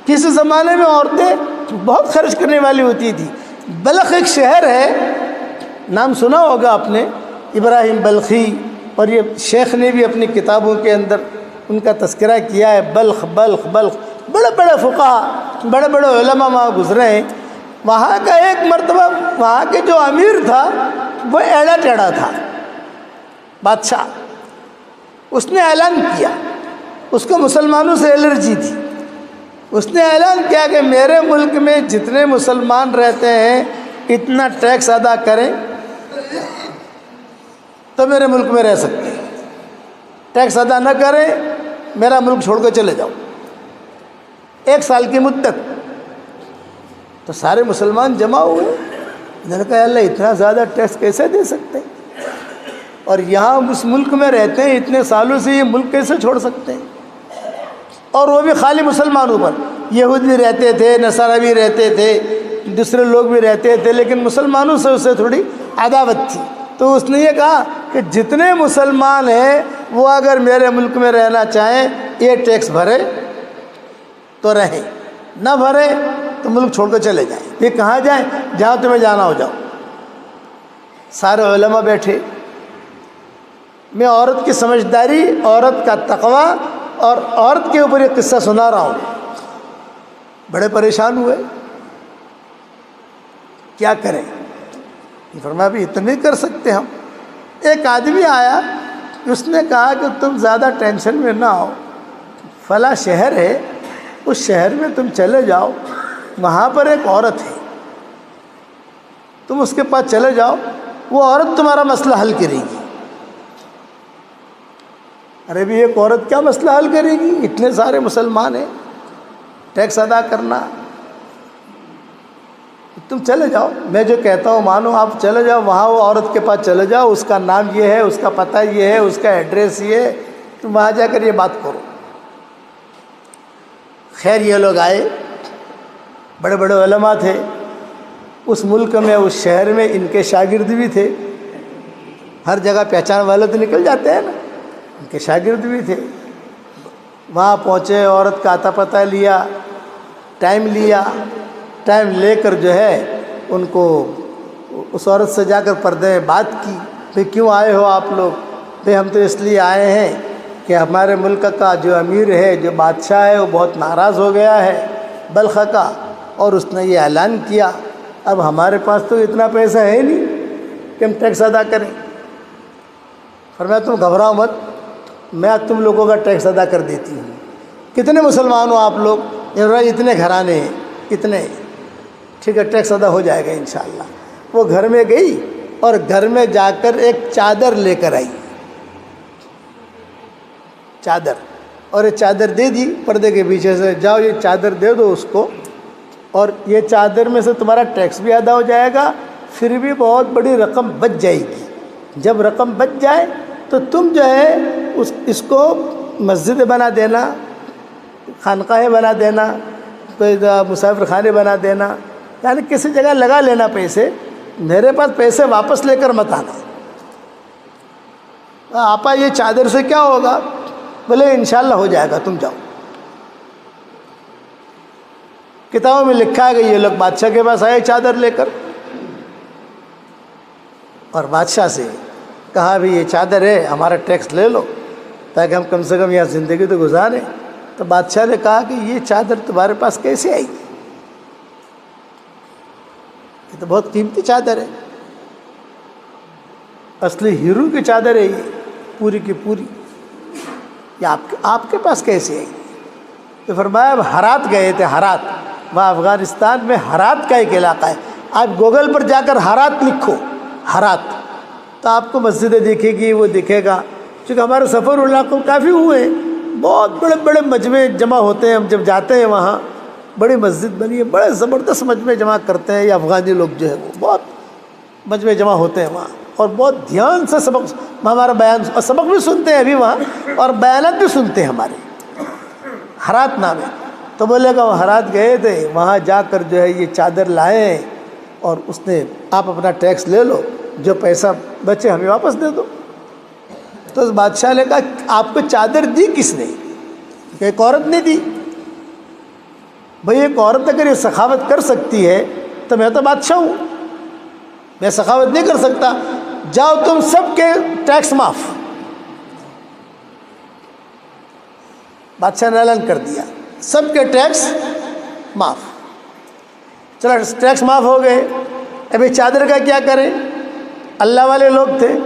کسی زمانے میں عورتیں بہت خرچ کرنے والی ہوتی تھی. بلخ ایک شہر ہے، نام سنا ہوگا آپ نے، ابراہیم بلخی، اور یہ شیخ نے بھی اپنی کتابوں کے اندر ان کا تذکرہ کیا ہے. بلخ بلخ بلخ، بڑے بڑے فقہا، بڑے بڑے علماء وہاں گزرے ہیں. وہاں کا ایک مرتبہ وہاں کے جو امیر تھا وہ ایڑا ٹیڑا تھا، بادشاہ. اس نے اعلان کیا، اس کو مسلمانوں سے الرجی تھی. اس نے اعلان کیا کہ میرے ملک میں جتنے مسلمان رہتے ہیں اتنا ٹیکس ادا کریں تو میرے ملک میں رہ سکتے ہیں، ٹیکس ادا نہ کریں میرا ملک چھوڑ کے چلے جاؤ. 1 سال کی مدت. تو سارے مسلمان جمع ہوئے. انہوں نے کہا اللہ اتنا زیادہ ٹیکس کیسے دے سکتے ہیں، اور یہاں اس ملک میں رہتے ہیں اتنے سالوں سے، یہ ملک کیسے چھوڑ سکتے ہیں؟ اور وہ بھی خالی مسلمانوں پر. یہود بھی رہتے تھے، نصارہ بھی رہتے تھے، دوسرے لوگ بھی رہتے تھے، لیکن مسلمانوں سے اسے تھوڑی عداوت تھی. تو اس نے یہ کہا کہ جتنے مسلمان ہیں وہ اگر میرے ملک میں رہنا چاہیں یہ ٹیکس بھرے تو رہیں، نہ بھرے تو ملک چھوڑ کر چلے جائیں. یہ کہاں جائیں؟ جہاں تمہیں جانا ہو جاؤ. سارے علماء بیٹھے. میں عورت کی سمجھداری، عورت کا تقوی اور عورت کے اوپر یہ قصہ سنا رہا ہوں. بڑے پریشان ہوئے، کیا کریں؟ فرمایا بھی اتنے کر سکتے ہم. ایک آدمی آیا، اس نے کہا کہ تم زیادہ ٹینشن میں نہ ہو، فلاں شہر ہے، اس شہر میں تم چلے جاؤ، وہاں پر ایک عورت ہے، تم اس کے پاس چلے جاؤ، وہ عورت تمہارا مسئلہ حل کرے گی. ارے بھی ایک عورت کیا مسئلہ حل کرے گی؟ اتنے سارے مسلمان ہیں، ٹیکس ادا کرنا. تم چلے جاؤ، میں جو کہتا ہوں مانو، آپ چلے جاؤ وہاں، وہ عورت کے پاس چلے جاؤ، اس کا نام یہ ہے، اس کا پتہ یہ ہے، اس کا ایڈریس یہ ہے، تم وہاں جا کر یہ بات کرو. خیر یہ لوگ آئے، بڑے بڑے علماء تھے اس ملک میں، اس شہر میں، ان کے شاگرد بھی تھے. ہر جگہ پہچان والے تو نکل جاتے ہیں نا، ان کے شاگرد بھی تھے. وہاں پہنچے، عورت کا آتا پتہ لیا، ٹائم لیا، ٹائم لے کر جو ہے ان کو اس عورت سے جا کر پردے میں بات کی. بھئی کیوں آئے ہو آپ لوگ؟ بھئی ہم تو اس لیے آئے ہیں کہ ہمارے ملک کا جو امیر ہے، جو بادشاہ ہے، وہ بہت ناراض ہو گیا ہے بلخ کا، اور اس نے یہ اعلان کیا. اب ہمارے پاس تو اتنا پیسہ ہے نہیں کہ ہم ٹیکس ادا کریں. فرمایا تم گھبراؤ مت، میں تم لوگوں کا ٹیکس ادا کر دیتی ہوں. کتنے مسلمان ہو آپ لوگ؟ اتنے گھرانے ہیں. اتنے؟ ٹھیک ہے، ٹیکس ادا ہو جائے گا انشاءاللہ. وہ گھر میں گئی اور گھر میں جا کر ایک چادر لے کر آئی، چادر، اور یہ چادر دے دی پردے کے پیچھے سے. جاؤ یہ چادر دے دو اس کو، اور یہ چادر میں سے تمہارا ٹیکس بھی ادا ہو جائے گا، پھر بھی بہت بڑی رقم بچ جائے گی. جب رقم بچ جائے تو تم جو ہے اس کو مسجد بنا دینا، خانقاہیں بنا دینا، کوئی مسافر خانے بنا دینا، یعنی کسی جگہ لگا لینا پیسے. میرے پاس پیسے واپس لے کر مت آنا. آپا یہ چادر سے کیا ہوگا؟ بولے انشاءاللہ ہو جائے گا، تم جاؤ. کتابوں میں لکھا ہے کہ یہ لوگ بادشاہ کے پاس آئے چادر لے کر، اور بادشاہ سے کہا بھی یہ چادر ہے، ہمارا ٹیکس لے لو تاکہ ہم کم سے کم یہاں زندگی تو گزاریں. تو بادشاہ نے کہا کہ یہ چادر تمہارے پاس کیسے آئی؟ یہ تو بہت قیمتی چادر ہے، اصلی ہیرو کی چادر ہے یہ، پوری کی پوری. یہ آپ کے پاس کیسے آئی؟ تو فرمایا اب ہرات گئے تھے. ہرات، وہاں افغانستان میں ہرات کا ایک علاقہ ہے. آپ گوگل پر جا کر ہرات لکھو، ہرات، تو آپ کو مسجدیں دکھے گی، وہ دکھے گا. چونکہ ہمارے سفر علاقوں کافی ہوئے ہیں، بہت بڑے بڑے مجمع جمع ہوتے ہیں. ہم جب جاتے ہیں وہاں بڑی مسجد بنی ہے، بڑے زبردست مجمع جمع کرتے ہیں. یہ افغانی لوگ جو ہے وہ بہت مجمع جمع ہوتے ہیں وہاں، اور بہت دھیان سے سبق، ہمارا بیان اور سبق بھی سنتے ہیں ابھی وہاں، اور بیانات بھی سنتے ہیں ہمارے. ہرات نام ہے. تو بولے گا وہ ہرات گئے تھے، وہاں جا کر جو ہے یہ چادر لائے، اور اس نے آپ اپنا ٹیکس لے لو، جو پیسہ بچے ہمیں واپس دے دو. تو اس بادشاہ نے کہا آپ کو چادر دی کس نے؟ کہ ایک عورت نے دی. بھئی ایک عورت اگر یہ سخاوت کر سکتی ہے تو میں تو بادشاہ ہوں، میں سخاوت نہیں کر سکتا، جاؤ تم سب کے ٹیکس معاف۔ بادشاہ نے اعلان کر دیا سب کے ٹیکس معاف۔ چلو ٹیکس معاف ہو گئے، ابھی چادر کا کیا کریں؟ اللہ والے لوگ تھے،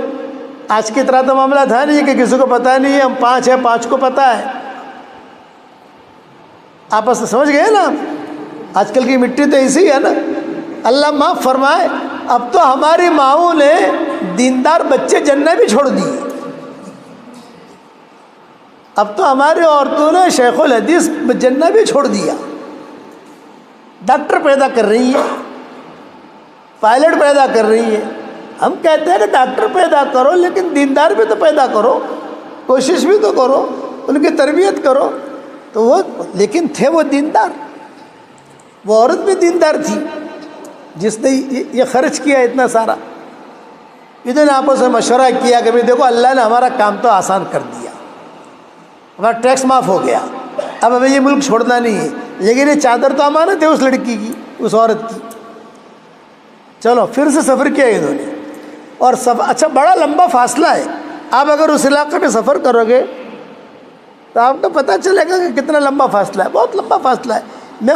آج کی طرح تو معاملہ تھا نہیں کہ کسی کو پتہ نہیں ہے، ہم 5 ہیں 5 کو پتہ ہے، آپس میں سمجھ گئے نا؟ آج کل کی مٹی تو ایسی ہے نا، اللہ معاف فرمائے۔ اب تو ہماری ماؤں نے دیندار بچے جننے بھی چھوڑ دیے، اب تو ہماری عورتوں نے شیخ الحدیث جنہ بھی چھوڑ دیا، ڈاکٹر پیدا کر رہی ہے، پائلٹ پیدا کر رہی ہے۔ ہم کہتے ہیں کہ ڈاکٹر پیدا کرو لیکن دیندار بھی تو پیدا کرو، کوشش بھی تو کرو، ان کی تربیت کرو۔ تو وہ لیکن تھے وہ دیندار، وہ عورت بھی دیندار تھی جس نے یہ خرچ کیا اتنا سارا۔ ادھر آپس میں مشورہ کیا کہ بھئی دیکھو اللہ نے ہمارا کام تو آسان کر دیا، ہمارا ٹیکس معاف ہو گیا، اب ہمیں یہ ملک چھوڑنا نہیں ہے، لیکن یہ چادر تو امانت ہے اس لڑکی کی، اس عورت کی۔ چلو پھر سے سفر کیا انہوں نے، اور اچھا بڑا لمبا فاصلہ ہے، آپ اگر اس علاقے میں سفر کرو گے تو آپ کو پتہ چلے گا کہ کتنا لمبا فاصلہ ہے، بہت لمبا فاصلہ ہے۔ ان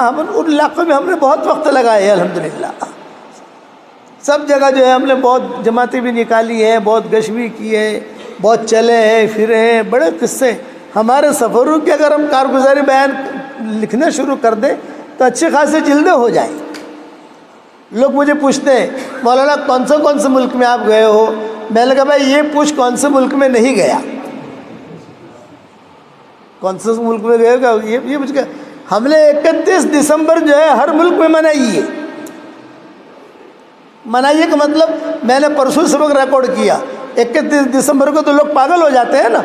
علاقوں میں ہم نے بہت وقت لگایا ہے الحمدللہ، سب جگہ جو ہے ہم نے بہت جماعتیں بھی نکالی ہیں، بہت گشت بھی کی ہے، بہت چلے ہیں پھرے ہیں، بڑے قصے ہمارے سفروں کی اگر ہم کارگزاری بیان لکھنا شروع کر دیں تو اچھے خاصے جلدیں ہو جائیں۔ لوگ مجھے پوچھتے ہیں مولانا کون سے ملک میں آپ گئے ہو؟ میں نے کہا بھائی یہ پوچھ کون سے ملک میں نہیں گیا، کون سے ملک میں گئے گا یہ پوچھ گیا۔ ہم نے 31 دسمبر جو ہے ہر ملک میں منائی ہے۔ منائیے کا مطلب میں نے پرسوں سبق ریکارڈ کیا، 31 دسمبر کو تو لوگ پاگل ہو جاتے ہیں نا،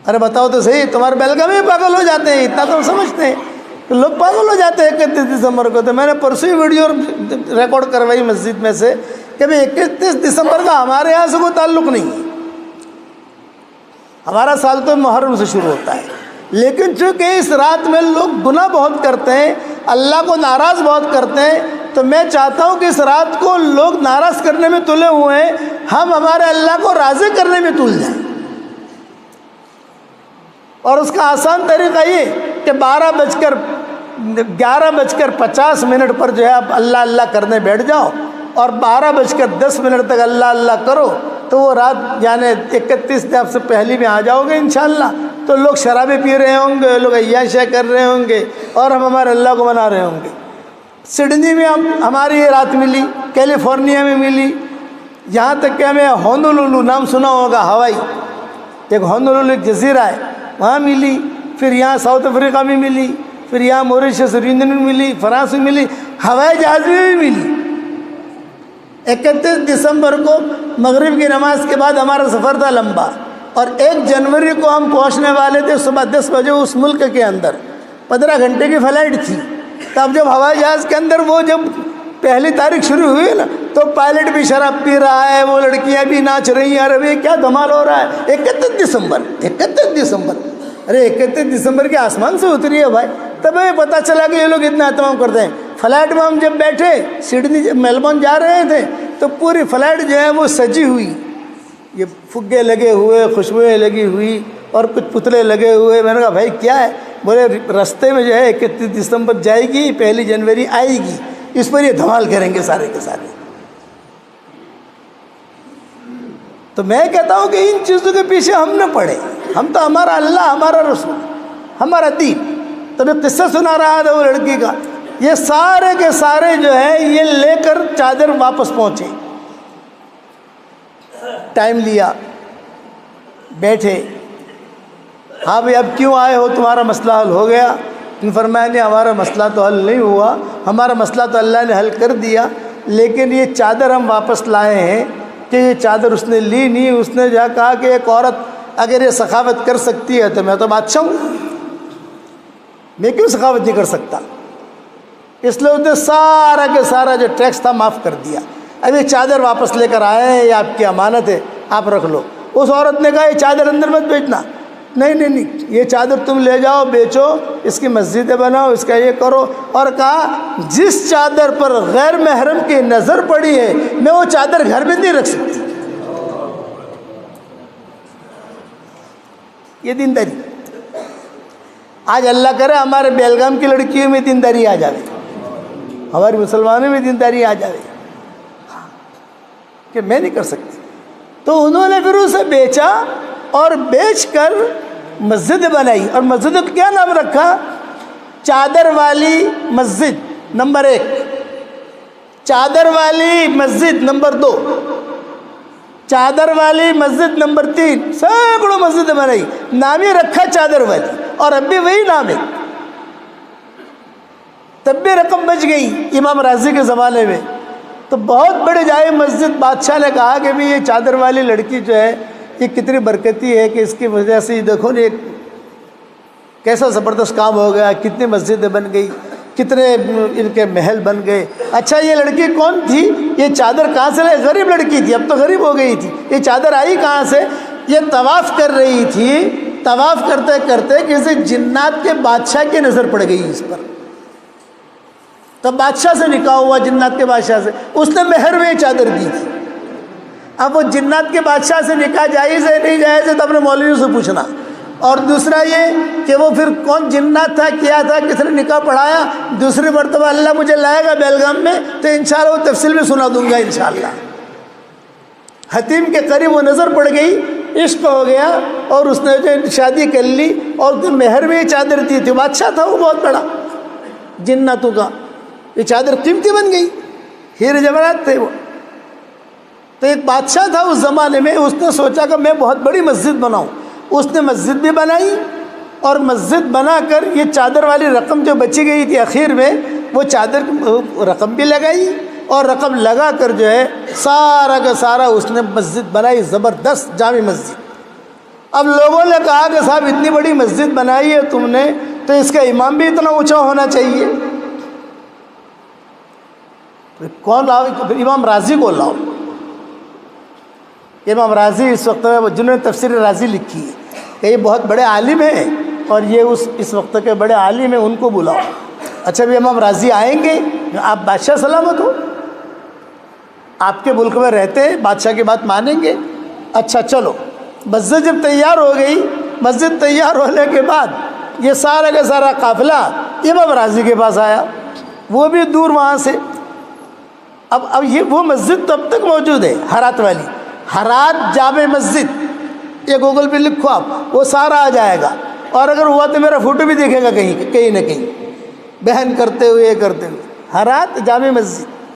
ارے بتاؤ تو صحیح، تمہارے بیلگام میں پاگل ہو جاتے ہیں، اتنا تو ہم سمجھتے ہیں کہ لوگ پاگل ہو جاتے ہیں 31 دسمبر کو۔ تو میں نے پرسوں ہی ویڈیو ریکارڈ کروائی مسجد میں سے کہ بھئی 31 دسمبر کا ہمارے یہاں سے کوئی تعلق نہیں ہے، ہمارا سال تو محرم سے شروع ہوتا ہے، لیکن چونکہ اس رات میں لوگ گناہ بہت کرتے ہیں، اللہ کو ناراض بہت کرتے ہیں، تو میں چاہتا ہوں کہ اس رات کو لوگ ناراض کرنے میں تلے ہوئے ہیں، ہم ہمارے اللہ کو راضی کرنے میں تل جائیں۔ اور اس کا آسان طریقہ یہ کہ 11:50 پر جو ہے آپ اللہ اللہ کرنے بیٹھ جاؤ، اور 12:10 تک اللہ اللہ کرو، تو وہ رات یعنی 31 آپ سے پہلی میں آ جاؤ گے انشاءاللہ، تو لوگ شرابیں پی رہے ہوں گے، لوگ عیاشیاں کر رہے ہوں گے، اور ہم ہمارے اللہ کو منا رہے ہوں گے۔ سڈنی میں ہماری یہ رات ملی، کیلیفورنیا میں ملی، یہاں تک کہ ہمیں ہونولولو نام سنا ہوگا، ہوائی، ایک ہونولولو ایک جزیرہ ہے، وہاں ملی، پھر یہاں ساؤتھ افریقہ میں ملی، پھر یہاں موریشس یونین میں ملی، فرانس میں ملی، ہوائی جہاز میں بھی ملی۔ 31 دسمبر کو مغرب کی نماز کے بعد ہمارا سفر تھا لمبا، اور 1 جنوری کو ہم پہنچنے والے تھے صبح 10 بجے اس ملک کے اندر، 15 گھنٹے کی فلائٹ تھی۔ تب جب ہوائی جہاز کے اندر وہ جب پہلی تاریخ شروع ہوئی نا، تو پائلٹ بھی شراب پی رہا ہے، وہ لڑکیاں بھی ناچ رہی ہیں، ارے کیا دھمال ہو رہا ہے۔ 31 دسمبر، ارے 31 دسمبر کے آسمان سے اتری ہے بھائی، تب ہمیں پتہ چلا کہ یہ لوگ اتنا اہتمام کرتے ہیں۔ فلائٹ میں ہم جب بیٹھے، سڈنی میلبورن جا رہے تھے، تو پوری فلائٹ جو ہے وہ سجی ہوئی، یہ فگے لگے ہوئے، خوشبوئیں لگی ہوئی، اور کچھ پتلے لگے ہوئے۔ میں نے کہا بھائی کیا ہے؟ بولے رستے میں جو ہے 31 دسمبر جائے گی، 1 جنوری آئے گی، اس پر یہ دھمال کریں گے سارے کے سارے۔ تو میں کہتا ہوں کہ ان چیزوں کے پیچھے ہم نہ پڑے، ہم تو ہمارا اللہ، ہمارا رسول، ہمارا دین۔ تو میں قصہ سنا رہا تھا وہ لڑکی کا، یہ سارے کے سارے جو ہے یہ لے کر چادر واپس پہنچے، ٹائم لیا، بیٹھے، ہاں بھئی اب کیوں آئے ہو، تمہارا مسئلہ حل ہو گیا؟ فرمایا نہیں، ہمارا مسئلہ تو حل نہیں ہوا، ہمارا مسئلہ تو اللہ نے حل کر دیا، لیکن یہ چادر ہم واپس لائے ہیں کہ یہ چادر اس نے لی نہیں، اس نے جا کہا کہ ایک عورت اگر یہ سخاوت کر سکتی ہے تو میں تو بادشاہ ہوں، میں کیوں سخاوت نہیں کر سکتا؟ اس لیے اس نے سارا کے سارا جو ٹیکس تھا معاف کر دیا۔ اب یہ چادر واپس لے کر آئے ہیں، یہ آپ کی امانت ہے، آپ رکھ لو۔ اس عورت نے کہا یہ چادر اندر مت بیچنا، نہیں نہیں نہیں، یہ چادر تم لے جاؤ، بیچو، اس کی مسجدیں بناؤ، اس کا یہ کرو. اور کہا جس چادر پر غیر محرم کی نظر پڑی ہے میں وہ چادر گھر میں نہیں رکھ سکتی. یہ دینداری. آج اللہ کرے ہمارے بیلگام کی لڑکیوں میں دینداری آ جائے، ہمارے مسلمانوں میں دینداری آ جائے کہ میں نہیں کر سکتی. تو انہوں نے پھر اسے بیچا اور بیچ کر مسجد بنائی. اور مسجد کو کیا نام رکھا؟ چادر والی مسجد نمبر 1، چادر والی مسجد نمبر 2، چادر والی مسجد نمبر 3. سینکڑوں مسجدیں بنائی، نام ہی رکھا چادر والی، اور اب بھی وہی نام ہے. تب بھی رقم بچ گئی امام راضی کے زمانے میں. تو بہت بڑے جائے مسجد، بادشاہ نے کہا کہ بھی یہ چادر والی لڑکی جو ہے یہ کتنی برکتی ہے کہ اس کی وجہ سے دیکھو نا کیسا زبردست کام ہو گیا، کتنی مسجدیں بن گئی، کتنے ان کے محل بن گئے. اچھا یہ لڑکی کون تھی؟ یہ چادر کہاں سے لائی؟ غریب لڑکی تھی، اب تو غریب ہو گئی تھی. یہ چادر آئی کہاں سے؟ یہ طواف کر رہی تھی، طواف کرتے کرتے کسی جنات کے بادشاہ کی نظر پڑ گئی اس پر. تب بادشاہ سے نکاح ہوا، جنات کے بادشاہ سے، اس نے مہر میں چادر دی تھی. اب وہ جنات کے بادشاہ سے نکاح جائز ہے نہیں جائز ہے تو اپنے مولویوں سے پوچھنا. اور دوسرا یہ کہ وہ پھر کون جنات تھا، کیا تھا، کس نے نکاح پڑھایا. دوسری مرتبہ اللہ مجھے لائے گا بیلگام میں تو انشاءاللہ وہ تفصیل میں سنا دوں گا انشاءاللہ. حتیم کے قریب وہ نظر پڑ گئی، عشق ہو گیا اور اس نے جو شادی کر لی اور مہر میں چادر دی تھی. بادشاہ تھا وہ بہت بڑا جناتوں کا، یہ چادر قیمتی بن گئی، ہیرے جواہرات تھے وہ. تو ایک بادشاہ تھا اس زمانے میں، اس نے سوچا کہ میں بہت بڑی مسجد بناؤں. اس نے مسجد بھی بنائی اور مسجد بنا کر یہ چادر والی رقم جو بچی گئی تھی اخیر میں وہ چادر رقم بھی لگائی، اور رقم لگا کر جو ہے سارا کا سارا اس نے مسجد بنائی، زبردست جامع مسجد. اب لوگوں نے کہا کہ صاحب اتنی بڑی مسجد بنائی ہے تم نے تو اس کا امام بھی اتنا اونچا ہونا چاہیے. کون لاؤ؟ امام راضی کو لاؤ. امام راضی اس وقت میں جنہوں نے تفسیر راضی لکھی ہے کہ یہ بہت بڑے عالم ہیں اور یہ اس وقت کے بڑے عالم ہیں، ان کو بلاؤ. اچھا بھی امام راضی آئیں گے، آپ بادشاہ سلامت ہو، آپ کے ملک میں رہتے ہیں، بادشاہ کی بات مانیں گے. اچھا چلو، مسجد جب تیار ہو گئی، مسجد تیار ہونے کے بعد یہ سارا کا سارا قافلہ امام راضی کے پاس آیا، وہ بھی دور وہاں سے. اب یہ وہ مسجد تو اب تک موجود ہے، ہرات والی، ہرات جامع مسجد. یہ گوگل پہ لکھو آپ، وہ سارا آ جائے گا. اور اگر ہوا تو میرا فوٹو بھی دیکھے گا کہیں نہ کہیں، بہن کرتے ہوئے، یہ کرتے ہوئے، ہرات جامع مسجد.